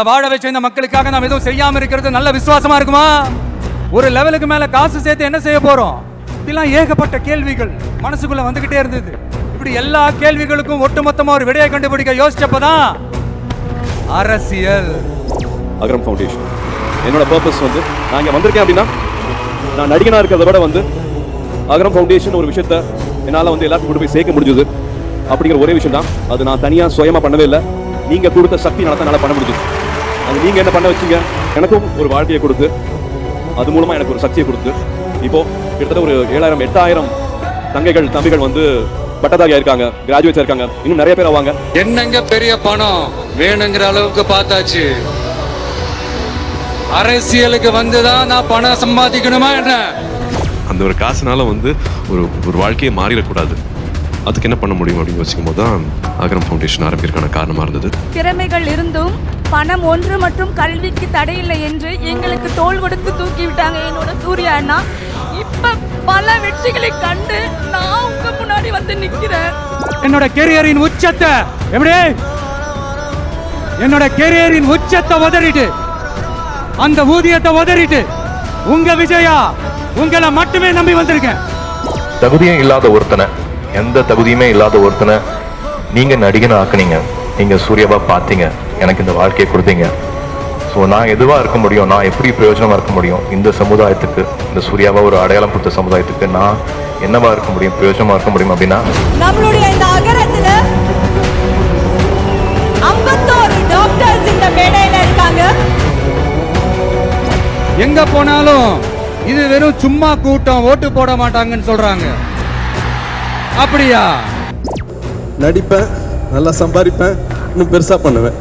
வாழ வச்ச இந்த மக்களுக்காக நாம் எதுவும் செய்யாம இருக்கிறது நல்ல விசுவாசமா இருக்குமா? ஒரு லெவலுக்கு மேல காசு சேர்த்து என்ன செய்ய போறோம்? இப்படிலாம் ஏகப்பட்ட கேள்விகள் மனசுக்குள்ள வந்துகிட்டே இருந்தது. இப்படி எல்லா கேள்விகளுக்கும் ஒட்டுமொத்தமா ஒரு விடையை கண்டுபிடிக்க யோசிச்சப்பதான் அரசியல். அகரம் ஃபவுண்டேஷன் என்னோட பர்பஸ் வந்து நான் இங்கே வந்திருக்கேன் அப்படின்னா நான் நடிகனாக இருக்கிறத விட வந்து அகரம் ஃபவுண்டேஷன் ஒரு விஷயத்த என்னால் வந்து எல்லாருக்கும் கொண்டு போய் சேர்க்க முடிஞ்சது அப்படிங்கிற ஒரே விஷயம் தான். அது நான் தனியாக சுயமாக பண்ணவே இல்லை, நீங்கள் கொடுத்த சக்தி என்னால் பண்ண முடிஞ்சது. அது நீங்கள் என்ன பண்ண வச்சிங்க, எனக்கும் ஒரு வாழ்க்கையை கொடுத்து அது மூலமாக எனக்கு ஒரு சக்தியை கொடுத்து இப்போ கிட்டத்தட்ட ஒரு 7000 8000 தங்கைகள் தம்பிகள் வந்து பட்டதாரியா இருக்காங்க, கிராஜுவேட்ஸா இருக்காங்க, இன்னும் நிறைய பேர் ஆவாங்க. என்னங்க பெரிய பணம் வேணுங்கிற அளவுக்கு பார்த்தாச்சு. அரசியலுக்கு வந்துதான் நான் பணம் சம்பாதிக்கணுமா என்ன? அந்த ஒரு காசுனால வந்து ஒரு வாழ்க்கையை மாறிடக்கூடாது. அதுக்கு என்ன பண்ண முடியும் அப்படின்னு யோசிக்கும் போது தான் அகரம் ஃபவுண்டேஷன் ஆரம்பிக்கிறதுக்கான காரணமாக இருந்தது. திறமைகள் இருந்தும் பணம் ஒன்று மற்றும் கல்விக்கு தடையில்லை என்று எங்களுக்கு தோள் கொடுத்து தூக்கி விட்டாங்க என்னோட சூர்யா அண்ணா. இப்ப பல வெற்றிகளை கண்டு நான் உங்க முன்னாடி வந்து நிக்கிறேன். என்னோட கெரியரின் உச்சத்தை எப்படி என்னோட கெரியரின் உச்சத்தை உதறிட்டு அந்த ஊதியத்தை உதறிட்டு உங்க விஜயா உங்களை மட்டுமே நம்பி வந்திருக்கேன். தகுதியும் இல்லாத ஒருத்தனை, எந்த தகுதியுமே இல்லாத ஒருத்தனை நீங்க நடிகனை ஆக்குனீங்க, நீங்க சூர்யாவா பார்த்தீங்க, எனக்கு இந்த வாழ்க்கையை கொடுத்தீங்க. ஸோ நான் எதுவாக இருக்க முடியும், நான் எப்படி பிரயோஜனமாக இருக்க முடியும் இந்த சமுதாயத்துக்கு, இந்த சூர்யாவா ஒரு அடையாளம் கொடுத்த சமுதாயத்துக்கு நான் என்னவா இருக்க முடியும், பிரயோஜனமாக இருக்க முடியும் அப்படின்னா நம்மளுடைய இந்த அகரத்துல 51 டாக்டர்ஸ் இந்த மேடையில இருக்காங்க. எங்க போனாலும் இது வெறும் சும்மா கூட்டம், ஓட்டு போட மாட்டாங்கன்னு சொல்றாங்க. அப்படியா? நடிப்பேன், நல்லா சம்பாதிப்பேன், இன்னும் பெருசா பண்ணுவேன்.